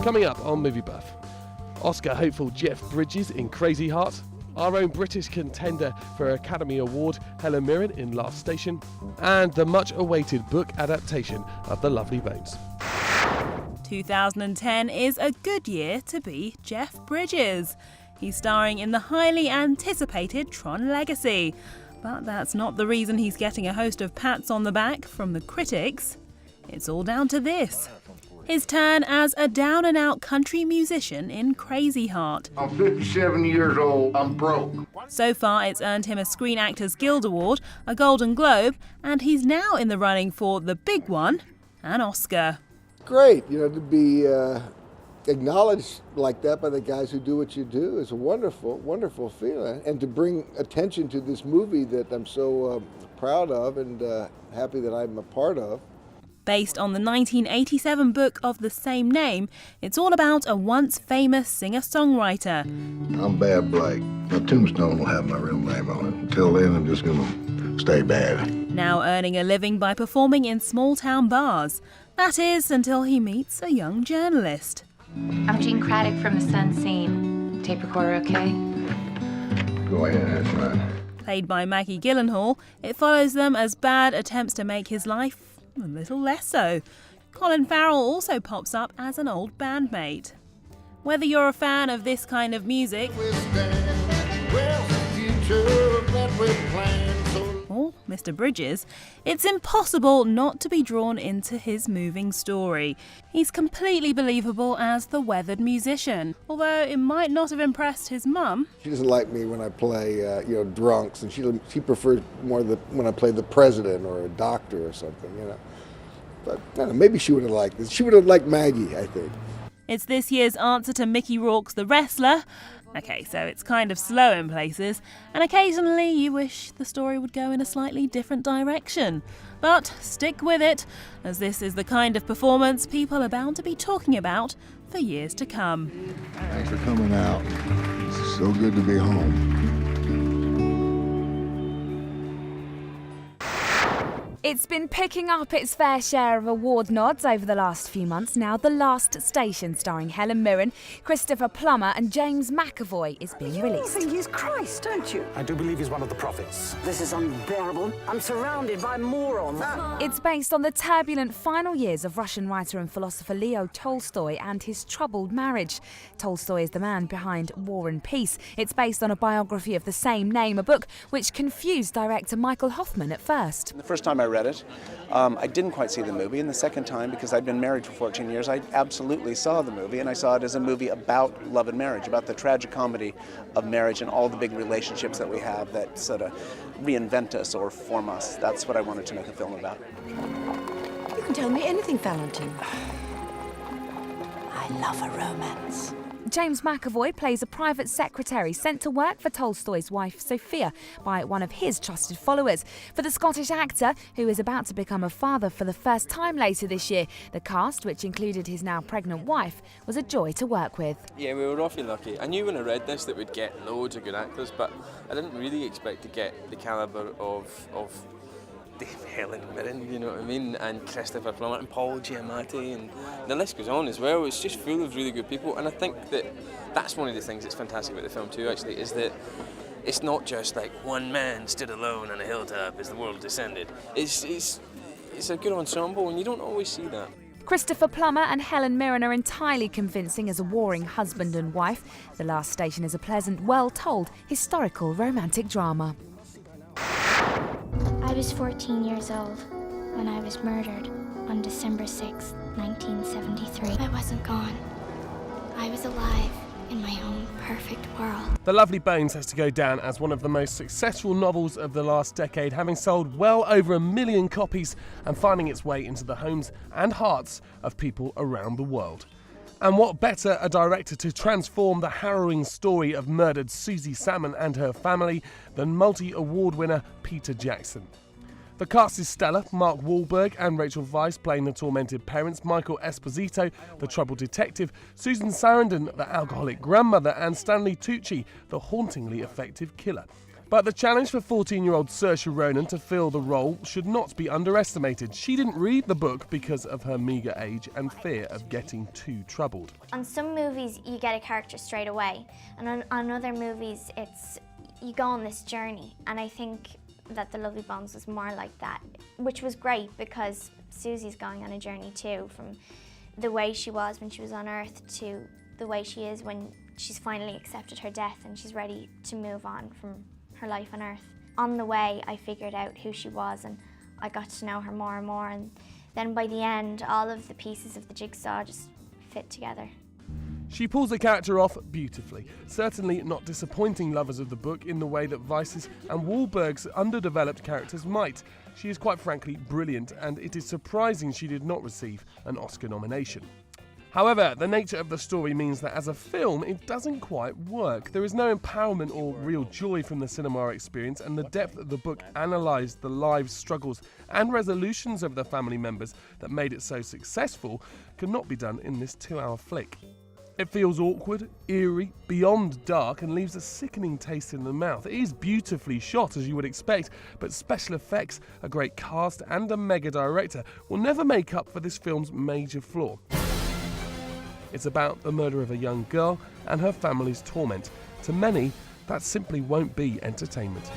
Coming up on Movie Buff, Oscar hopeful Jeff Bridges in Crazy Heart, our own British contender for Academy Award Helen Mirren in Last Station, and the much-awaited book adaptation of The Lovely Bones. 2010 is a good year to be Jeff Bridges. He's starring in the highly anticipated Tron Legacy. But that's not the reason he's getting a host of pats on the back from the critics. It's all down to this: his turn as a down-and-out country musician in Crazy Heart. I'm 57 years old. I'm broke. So far, it's earned him a Screen Actors Guild Award, a Golden Globe, and he's now in the running for the big one, an Oscar. Great, to be acknowledged like that by the guys who do what you do is a wonderful, wonderful feeling. And to bring attention to this movie that I'm so proud of and happy that I'm a part of. Based on the 1987 book of the same name, it's all about a once famous singer-songwriter. I'm Bad Blake. My tombstone will have my real name on it. Until then, I'm just going to stay bad. Now earning a living by performing in small-town bars. That is, until he meets a young journalist. I'm Jean Craddock from The Sun Scene. Tape recorder okay? Go ahead, that's right. Played by Maggie Gyllenhaal, it follows them as Bad attempts to make his life a little less so. Colin Farrell also pops up as an old bandmate. Whether you're a fan of this kind of music, or Mr. Bridges, it's impossible not to be drawn into his moving story. He's completely believable as the weathered musician, although it might not have impressed his mum. She doesn't like me when I play, drunks, and she prefers more when I play the president or a doctor or something, But I don't know, maybe she would have liked this. She would have liked Maggie, I think. It's this year's answer to Mickey Rourke's The Wrestler. Okay, so it's kind of slow in places, and occasionally you wish the story would go in a slightly different direction. But stick with it, as this is the kind of performance people are bound to be talking about for years to come. Thanks for coming out. It's so good to be home. It's been picking up its fair share of award nods over the last few months now. The Last Station, starring Helen Mirren, Christopher Plummer and James McAvoy, is being released. You think he's Christ, don't you? I do believe he's one of the prophets. This is unbearable. I'm surrounded by morons. It's based on the turbulent final years of Russian writer and philosopher Leo Tolstoy and his troubled marriage. Tolstoy is the man behind War and Peace. It's based on a biography of the same name, a book which confused director Michael Hoffman at first. The first time I read it, I didn't quite see the movie, and the second time, because I'd been married for 14 years, I absolutely saw the movie, and I saw it as a movie about love and marriage, about the tragic comedy of marriage and all the big relationships that we have that sort of reinvent us or form us. That's what I wanted to make a film about. You can tell me anything, Valentin. I love a romance. James McAvoy plays a private secretary sent to work for Tolstoy's wife Sophia by one of his trusted followers. For the Scottish actor, who is about to become a father for the first time later this year, the cast, which included his now pregnant wife, was a joy to work with. Yeah, we were awfully lucky. I knew when I read this that we'd get loads of good actors, but I didn't really expect to get the calibre of Helen Mirren, you know what I mean, and Christopher Plummer and Paul Giamatti, and the list goes on as well. It's just full of really good people, and I think that's one of the things that's fantastic about the film too, actually, is that it's not just like one man stood alone on a hilltop as the world descended. It's a good ensemble, and you don't always see that. Christopher Plummer and Helen Mirren are entirely convincing as a warring husband and wife. The Last Station is a pleasant, well-told, historical romantic drama. I was 14 years old when I was murdered on December 6, 1973. I wasn't gone. I was alive in my own perfect world. The Lovely Bones has to go down as one of the most successful novels of the last decade, having sold well over 1 million copies and finding its way into the homes and hearts of people around the world. And what better a director to transform the harrowing story of murdered Susie Salmon and her family than multi-award winner Peter Jackson. The cast is stellar: Mark Wahlberg and Rachel Weisz playing the tormented parents, Michael Esposito, the troubled detective, Susan Sarandon, the alcoholic grandmother, and Stanley Tucci, the hauntingly effective killer. But the challenge for 14-year-old Saoirse Ronan to fill the role should not be underestimated. She didn't read the book because of her meagre age and fear of getting too troubled. On some movies, you get a character straight away, and on other movies, you go on this journey. And I think that The Lovely Bones was more like that, which was great because Susie's going on a journey too, from the way she was when she was on Earth to the way she is when she's finally accepted her death and she's ready to move on from her life on Earth. On the way, I figured out who she was and I got to know her more and more, and then by the end, all of the pieces of the jigsaw just fit together. She pulls the character off beautifully, certainly not disappointing lovers of the book in the way that Weiss's and Wahlberg's underdeveloped characters might. She is quite frankly brilliant, and it is surprising she did not receive an Oscar nomination. However, the nature of the story means that as a film, it doesn't quite work. There is no empowerment or real joy from the cinema experience, and the depth of the book analysed the lives, struggles and resolutions of the family members that made it so successful could not be done in this 2-hour flick. It feels awkward, eerie, beyond dark, and leaves a sickening taste in the mouth. It is beautifully shot, as you would expect, but special effects, a great cast and a mega director will never make up for this film's major flaw. It's about the murder of a young girl and her family's torment. To many, that simply won't be entertainment.